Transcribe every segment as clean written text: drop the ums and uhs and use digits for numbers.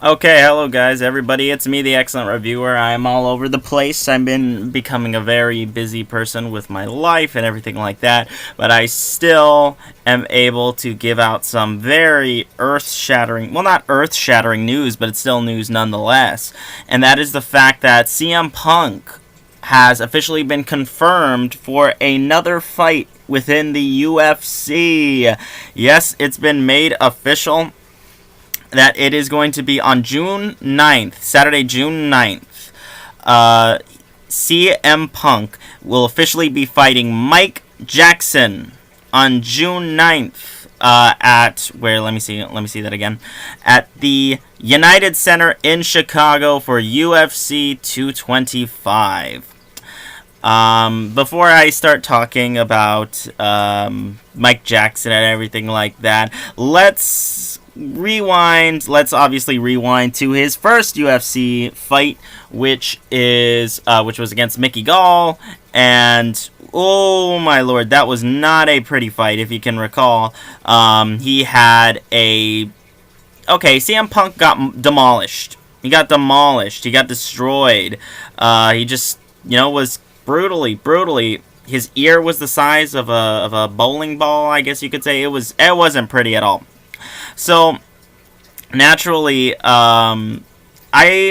Okay, hello guys, everybody. It's me, the Excellent Reviewer. I'm all over the place. I've been becoming a very busy person with my life and everything like that, but I still am able to give out some very earth-shattering, well, not earth-shattering news, but it's still news nonetheless. And that is the fact that CM Punk has officially been confirmed for another fight within the UFC. Yes, it's been made official that it is going to be on June 9th, Saturday, June 9th. CM Punk will officially be fighting Mike Jackson on June 9th at where let me see that again, at the United Center in Chicago for UFC 225. Before I start talking about Mike Jackson and everything like that, let's obviously rewind to his first UFC fight, which was against Mickey Gall, and oh my lord, that was not a pretty fight. If you can recall, CM Punk got demolished. He got destroyed. He just was brutally. His ear was the size of a bowling ball, I guess you could say. It wasn't pretty at all. So, naturally, I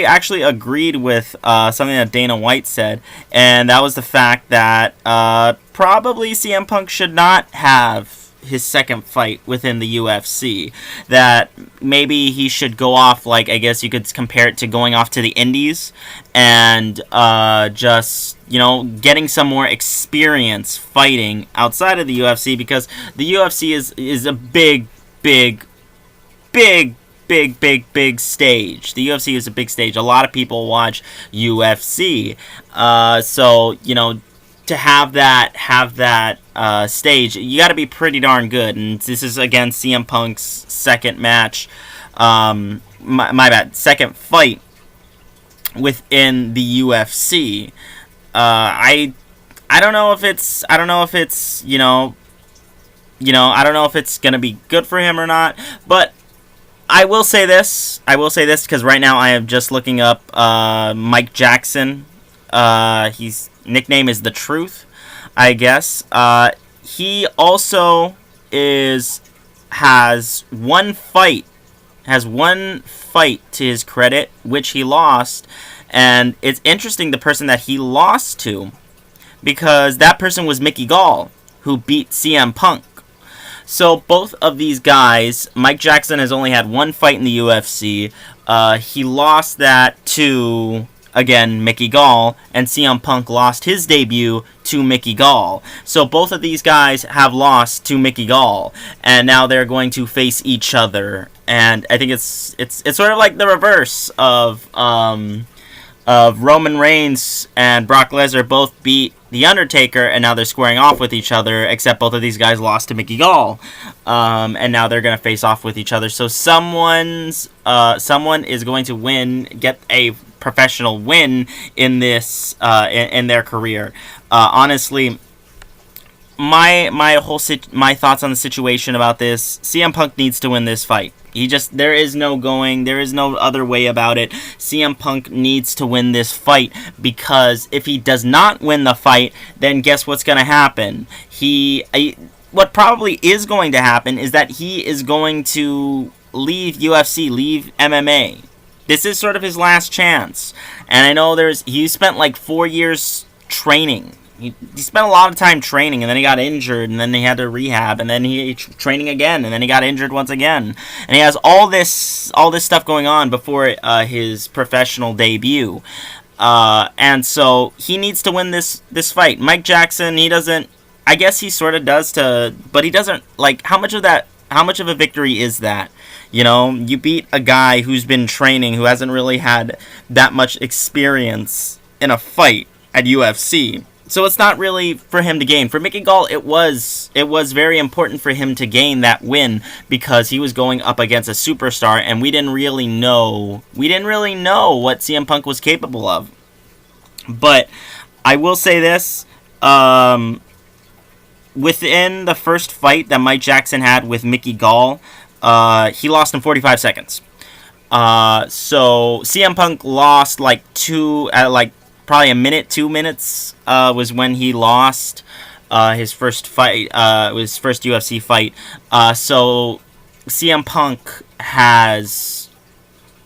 actually agreed with something that Dana White said, and that was the fact that probably CM Punk should not have his second fight within the UFC. That maybe he should go off, like, I guess you could compare it to going off to the Indies and just getting some more experience fighting outside of the UFC, because the UFC is a big stage. The UFC is a big stage. A lot of people watch UFC. So to have that stage, you got to be pretty darn good. And this is against CM Punk's second match. My bad, second fight within the UFC. I don't know if it's I don't know if it's gonna be good for him or not, but I will say this because right now I am just looking up Mike Jackson. His nickname is The Truth, I guess. He also has one fight to his credit, which he lost, and it's interesting the person that he lost to, because that person was Mickey Gall, who beat CM Punk. So both of these guys, Mike Jackson has only had one fight in the UFC. He lost that to, again, Mickey Gall, and CM Punk lost his debut to Mickey Gall. So both of these guys have lost to Mickey Gall, and now they're going to face each other. And I think it's sort of like the reverse of Roman Reigns and Brock Lesnar both beat The Undertaker, and now they're squaring off with each other, except both of these guys lost to Mickey Gall. And now they're going to face off with each other. So someone is going to get a professional win in this, in their career. Honestly, my thoughts on the situation about this: CM Punk needs to win this fight. There is no other way about it. CM Punk needs to win this fight, because if he does not win the fight, then guess what's going to happen? What probably is going to happen is that he is going to leave UFC, leave MMA. This is sort of his last chance. And I know he spent like 4 years training. He spent a lot of time training, and then he got injured, and then he had to rehab, and then he training again, and then he got injured once again. And he has all this stuff going on before his professional debut. And so he needs to win this fight. Mike Jackson, he doesn't. I guess he sort of does but he doesn't. Like, how much of a victory is that? You beat a guy who's been training, who hasn't really had that much experience in a fight at UFC. So it's not really for him to gain. For Mickey Gall, it was very important for him to gain that win, because he was going up against a superstar, and we didn't really know what CM Punk was capable of. But I will say this: within the first fight that Mike Jackson had with Mickey Gall, he lost in 45 seconds. So CM Punk lost like probably a minute, 2 minutes, was when he lost, his first fight, his first UFC fight. So CM Punk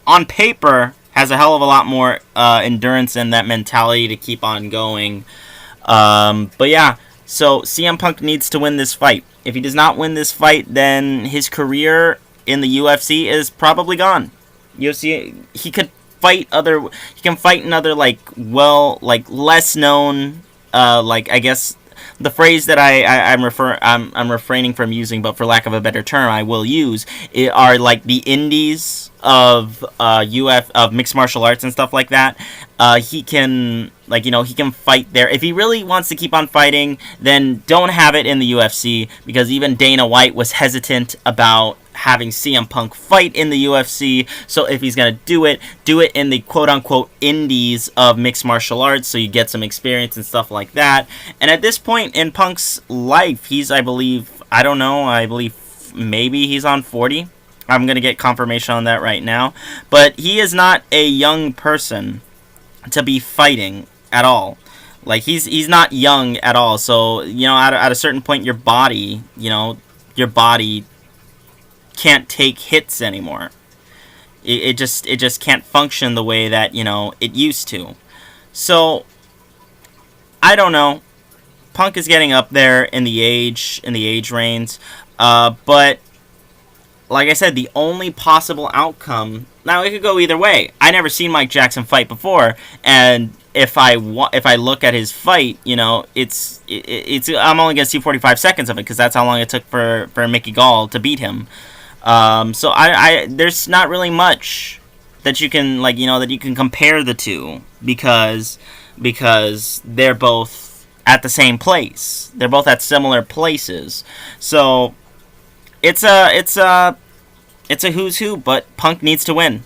on paper, has a hell of a lot more, endurance and that mentality to keep on going. But yeah, so CM Punk needs to win this fight. If he does not win this fight, then his career in the UFC is probably gone. UFC, he can fight in other, less known, I guess the phrase that I'm refraining from using, but for lack of a better term, I will use, are like the indies of of mixed martial arts and stuff like that. He can he can fight there. If he really wants to keep on fighting, then don't have it in the UFC, because even Dana White was hesitant about having CM Punk fight in the UFC. So if he's gonna do it in the quote-unquote indies of mixed martial arts, so you get some experience and stuff like that. And at this point in Punk's life, he's, I believe maybe he's on 40. I'm gonna get confirmation on that right now. But he is not a young person to be fighting at all. Like, he's not young at all. So, at a certain point, your body can't take hits anymore. It just can't function the way that it used to. So I don't know. Punk is getting up there in the age range, but like I said, the only possible outcome, now it could go either way. I never seen Mike Jackson fight before, and if I look at his fight, it's I'm only gonna see 45 seconds of it, because that's how long it took for Mickey Gall to beat him. So I there's not really much that you can that you can compare the two, because they're both at the same place. They're both at similar places. So it's a who's who, but Punk needs to win.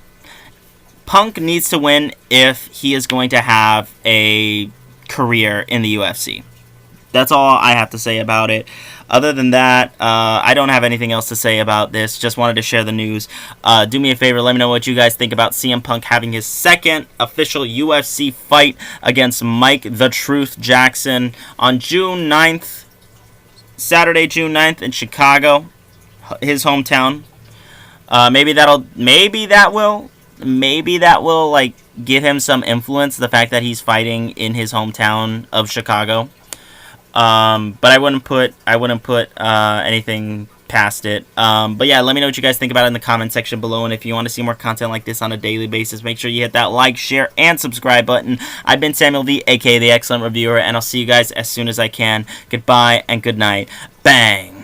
Punk needs to win if he is going to have a career in the UFC. That's all I have to say about it. Other than that, I don't have anything else to say about this. Just wanted to share the news. Do me a favor, let me know what you guys think about CM Punk having his second official UFC fight against Mike The Truth Jackson on June 9th, Saturday, June 9th in Chicago, his hometown. Maybe that will give him some influence, the fact that he's fighting in his hometown of Chicago. But I wouldn't put anything past it. But yeah, let me know what you guys think about it in the comment section below. And if you want to see more content like this on a daily basis, make sure you hit that like, share, and subscribe button. I've been Samuel V, aka The Excellent Reviewer, and I'll see you guys as soon as I can. Goodbye and good night. Bang!